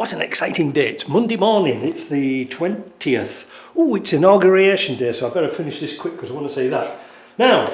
What an exciting day. It's Monday morning, it's the 20th. Oh, it's inauguration day, so I better finish this quick because I want to say that. Now,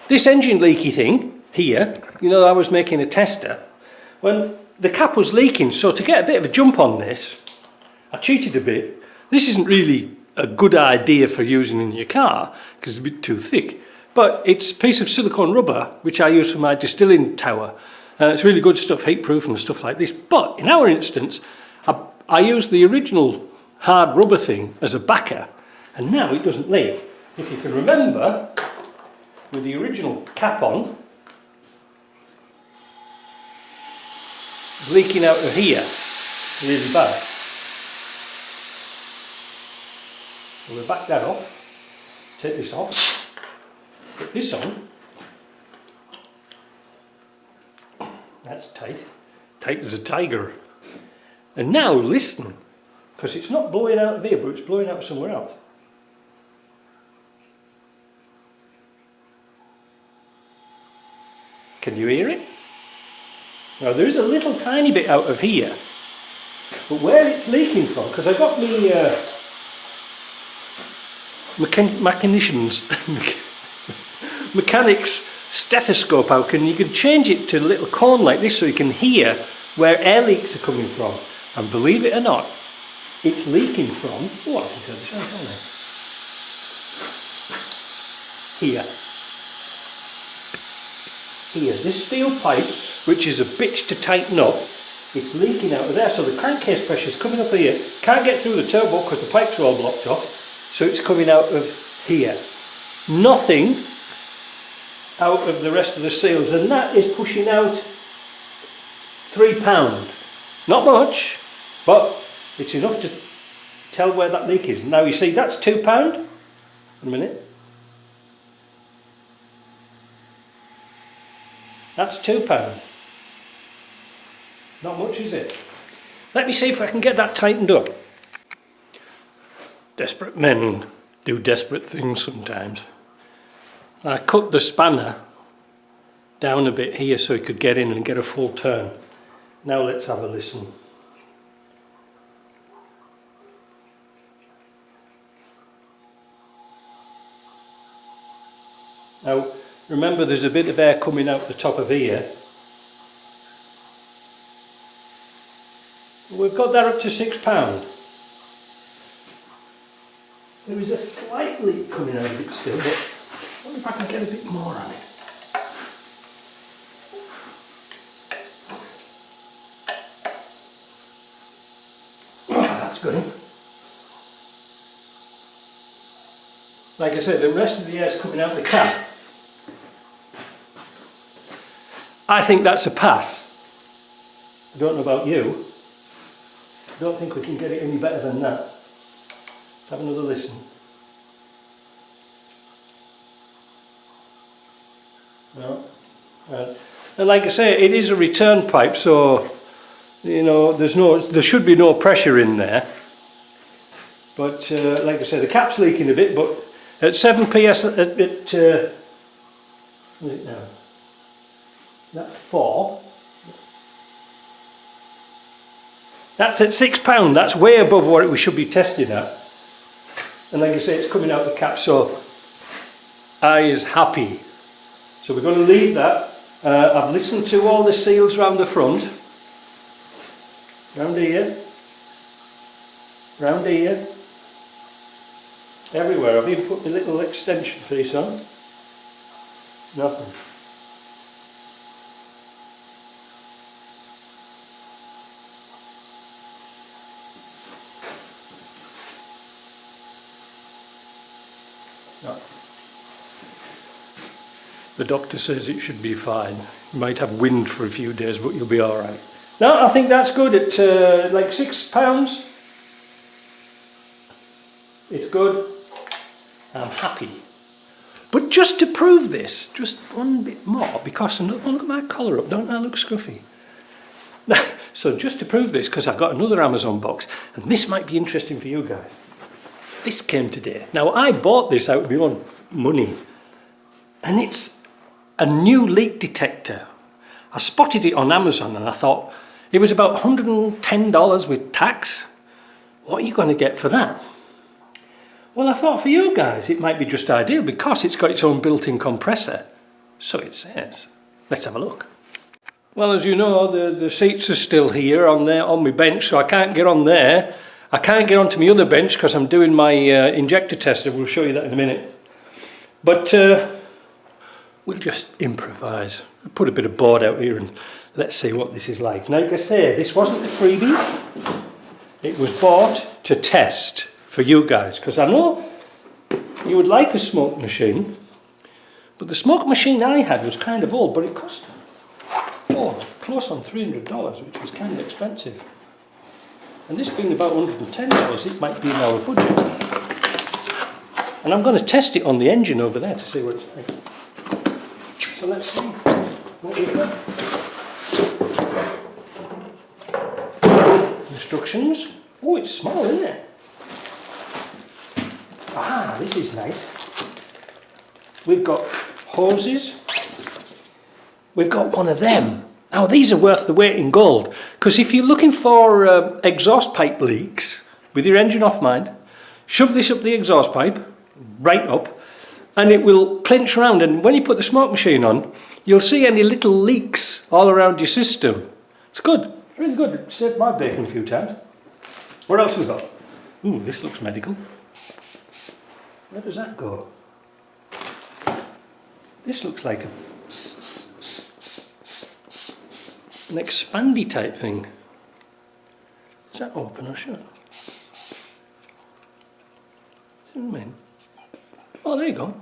this engine leaky thing here, you know, I was making a tester. When the cap was leaking, so to get a bit of a jump on this, I cheated a bit. This isn't really a good idea for using in your car because it's a bit too thick. But it's a piece of silicone rubber, which I use for my distilling tower. It's really good stuff, heat-proof and stuff like this. But in our instance, I used the original hard rubber thing as a backer, and now it doesn't leak. If you can remember, with the original cap on, leaking out of here, really bad. So we'll back that off, take this off, put this on. That's tight, tight as a tiger. And now listen, because it's not blowing out of here, but it's blowing out somewhere else. Can you hear it? Now there is a little tiny bit out of here, but where it's leaking from, because I got me mechanics stethoscope out, and you can change it to a little cone like this so you can hear where air leaks are coming from. And believe it or not, it's leaking from, oh, I can turn this on, can't I? Here, this steel pipe, which is a bitch to tighten up, it's leaking out of there, so the crankcase pressure is coming up here, can't get through the turbo because the pipes are all blocked off, so it's coming out of here. Nothing out of the rest of the seals, and that is pushing out £3. Not much, but it's enough to tell where that leak is. Now you see that's £2. Wait a minute. That's £2. Not much, is it? Let me see if I can get that tightened up. Desperate men do desperate things sometimes. I cut the spanner down a bit here so it could get in and get a full turn. Now let's have a listen. Now remember, there's a bit of air coming out the top of here. We've got that up to £6. There is a slight leak coming out of it still, but I wonder if I can get a bit more on it. Oh, that's good. Like I said, the rest of the air is coming out the cap. I think that's a pass. I don't know about you. I don't think we can get it any better than that. Let's have another listen. No. And like I say, it is a return pipe, so you know there should be no pressure in there. But like I say, the cap's leaking a bit. But at 7 PS, what is it now? That's 4. That's at £6. That's way above what we should be testing at. And like I say, it's coming out the cap, so I is happy. So we're going to leave that. I've listened to all the seals around the front. Round here. Round here. Everywhere. I've even put the little extension piece on. Nothing. No. The doctor says it should be fine. You might have wind for a few days, but you'll be alright. No, I think that's good at like £6. It's good. I'm happy. But just to prove this, just one bit more, because look at my collar up, don't I look scruffy? So just to prove this, because I've got another Amazon box, and this might be interesting for you guys. This came today. Now I bought this out of my own money, and it's a new leak detector. I spotted it on Amazon and I thought, It was about $110 with tax. What are you going to get for that? Well, I thought for you guys it might be just ideal because it's got its own built-in compressor. So it says. Let's have a look. Well, as you know, the seats are still here on my bench, so I can't get on there. I can't get onto my other bench because I'm doing my injector tester. We'll show you that in a minute. But we'll just improvise. Put a bit of board out here and let's see what this is like. Now, like I say, this wasn't a freebie. It was bought to test for you guys, because I know you would like a smoke machine, but the smoke machine I had was kind of old, but it cost close on $300, which was kind of expensive. And this being about $110, it might be in our budget. And I'm going to test it on the engine over there to see what it's like. So let's see what we've got. Instructions. Oh, it's small, isn't it? Ah, this is nice. We've got hoses. We've got one of them. Now, these are worth the weight in gold, because if you're looking for exhaust pipe leaks with your engine off mind, shove this up the exhaust pipe, right up, and it will clench around, and when you put the smoke machine on, you'll see any little leaks all around your system. It's good, really good. It saved my bacon a few times. What else we got? Ooh, this looks medical. Where does that go? This looks like an expandy type thing. Is that open or shut? Oh, there you go.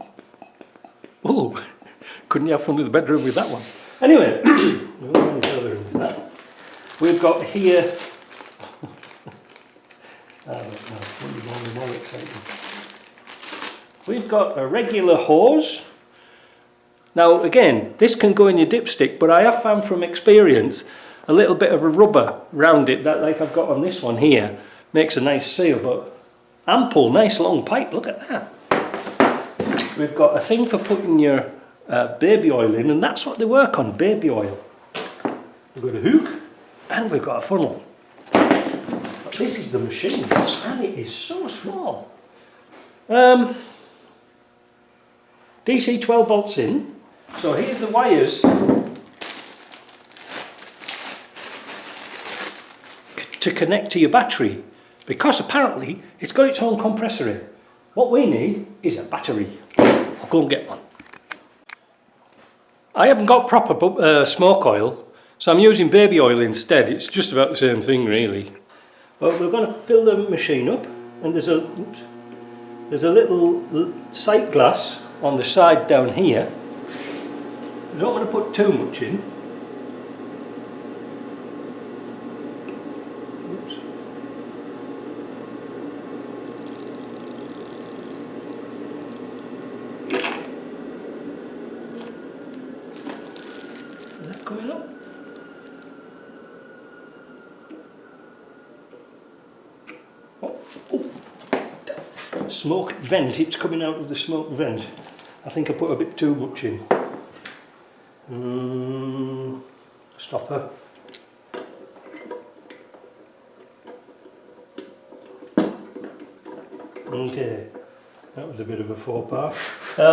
Oh, couldn't you have fun with the bedroom with that one? Anyway, we won't go any further into that. We've got here. More exciting. We've got a regular hose. Now again, this can go in your dipstick, but I have found from experience a little bit of a rubber round it, that like I've got on this one here, makes a nice seal, but ample, nice long pipe, look at that. We've got a thing for putting your baby oil in, and that's what they work on, baby oil. We've got a hook, and we've got a funnel. But this is the machine, and it is so small. DC 12 volts in. So here's the wires to connect to your battery, because apparently it's got its own compressor in. What we need is a battery. I'll go and get one. I haven't got proper smoke oil, so I'm using baby oil instead. It's just about the same thing really. But we're going to fill the machine up, and there's a little sight glass on the side down here. You don't want to put too much in. Oops. Is that coming up? Oh. Smoke vent, it's coming out of the smoke vent. I think I put a bit too much in. Stopper. Okay, that was a bit of a faux pas.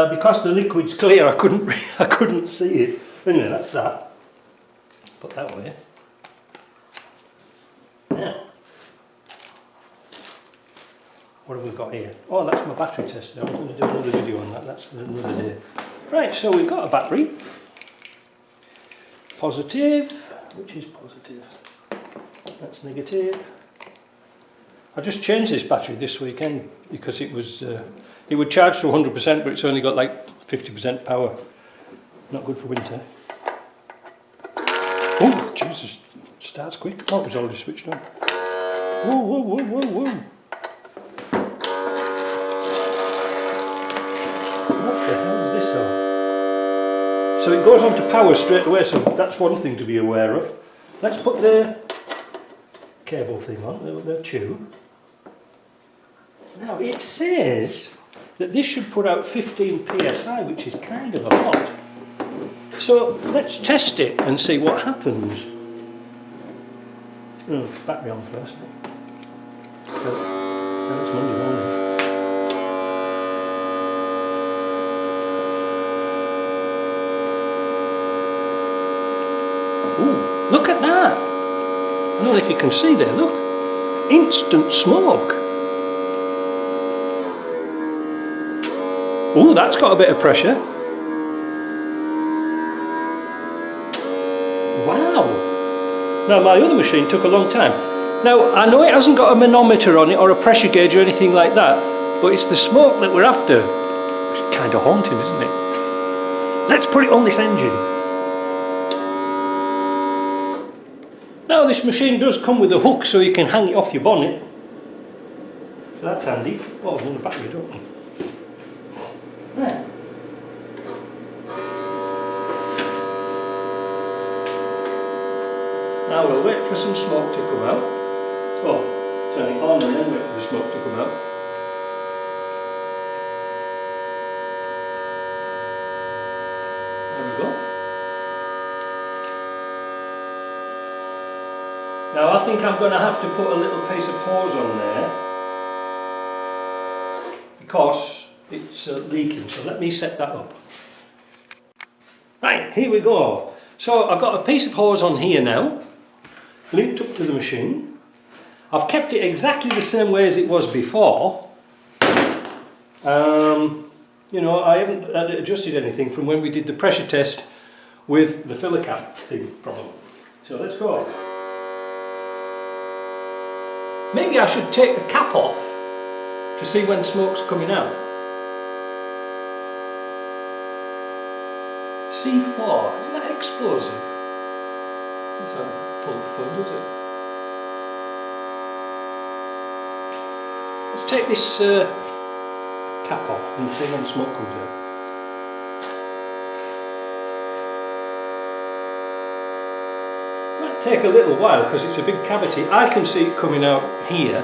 Because the liquid's clear, I couldn't see it. Anyway, that's that. Put that away. Now, what have we got here? Oh, that's my battery tester. I was going to do another video on that. That's for another day. Right, so we've got a battery. Positive, which is positive. That's negative. I just changed this battery this weekend because it was it would charge to 100%, but it's only got like 50% power. Not good for winter. Oh, Jesus! It starts quick. Oh, it was already switched on. Whoa, whoa, whoa, whoa, whoa! What the hell is this on? So it goes on to power straight away, so that's one thing to be aware of. Let's put the cable thing on, the tube. Now it says that this should put out 15 psi, which is kind of a lot. So let's test it and see what happens. Oh, battery on first. It's Monday morning. Ooh, look at that! I don't know if you can see there, look. Instant smoke. Ooh, that's got a bit of pressure. Wow! Now my other machine took a long time. Now I know it hasn't got a manometer on it or a pressure gauge or anything like that, but it's the smoke that we're after. It's kind of haunting, isn't it? Let's put it on this engine. Now this machine does come with a hook so you can hang it off your bonnet. So that's handy. Oh, there's another battery, don't we? Right. Now we'll wait for some smoke to come out. Oh, turn it on and then wait for the smoke to come out. There we go. Now I think I'm going to have to put a little piece of hose on there because it's leaking, so let me set that up. Right, here we go. So I've got a piece of hose on here now, linked up to the machine. I've kept it exactly the same way as it was before. You know, I haven't adjusted anything from when we did the pressure test with the filler cap thing problem. So let's go. Maybe I should take the cap off to see when smoke's coming out. C4, isn't that explosive? It's not full of fun, is it? Let's take this cap off and see when smoke comes out. Might take a little while because it's a big cavity. I can see it coming out here,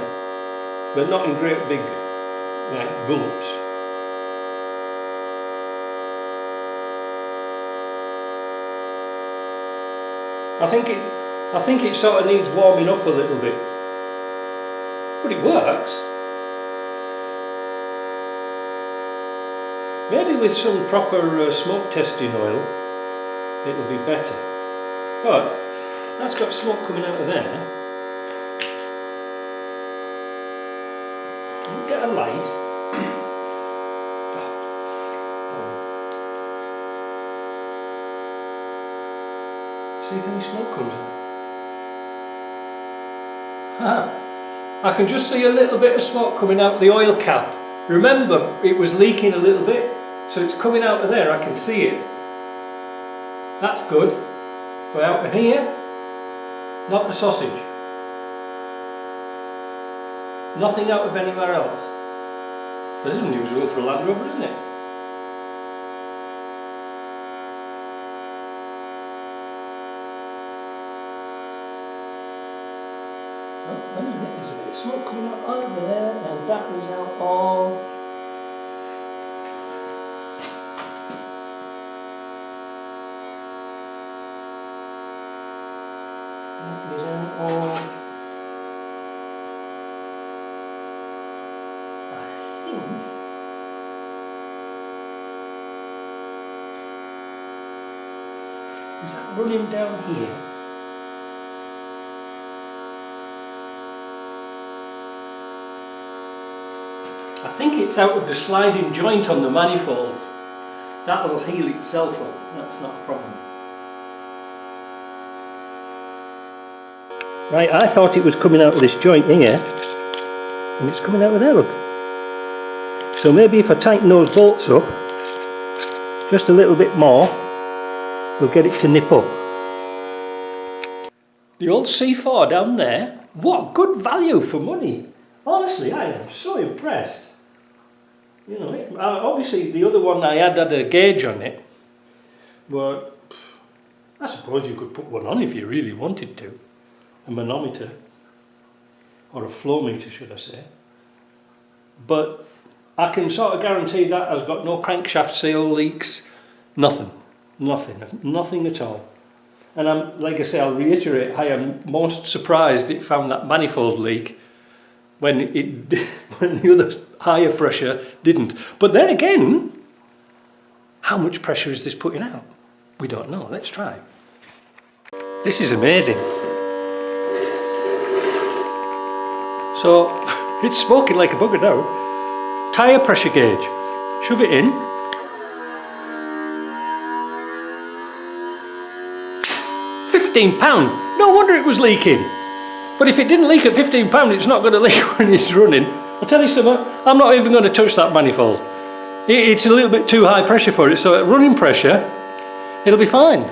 but not in great big like gulps. I think it sort of needs warming up a little bit, but it works. Maybe with some proper smoke testing oil, it'll be better. But that's got smoke coming out of there. I'll get a light. See if any smoke comes out. I can just see a little bit of smoke coming out the oil cap. Remember, it was leaking a little bit, so it's coming out of there. I can see it. That's good. Go out of here. Not the sausage. Nothing out of anywhere else. This is unusual for a Land Rover, isn't it? Oh, wait a minute, there's a bit of smoke coming out over there, and that is out of... That is out of... I think... Is that running down here? I think it's out of the sliding joint on the manifold. That'll heal itself up, that's not a problem. Right, I thought it was coming out of this joint here, and it's coming out of there, look. So maybe if I tighten those bolts up, just a little bit more, we'll get it to nip up. The old C4 down there, what good value for money. Honestly, I am so impressed. You know, obviously the other one I had a gauge on it, but I suppose you could put one on if you really wanted to. A manometer, or a flow meter should I say. But I can sort of guarantee that has got no crankshaft seal leaks, nothing at all. And like I say, I'll reiterate, I am most surprised it found that manifold leak when when the other higher pressure didn't. But then again, how much pressure is this putting out? We don't know. Let's try. This is amazing. So it's smoking like a bugger now. Tyre pressure gauge. Shove it in. £15. No wonder it was leaking. But if it didn't leak at £15, it's not going to leak when it's running. I'll tell you something, I'm not even going to touch that manifold. It's a little bit too high pressure for it, so at running pressure, it'll be fine.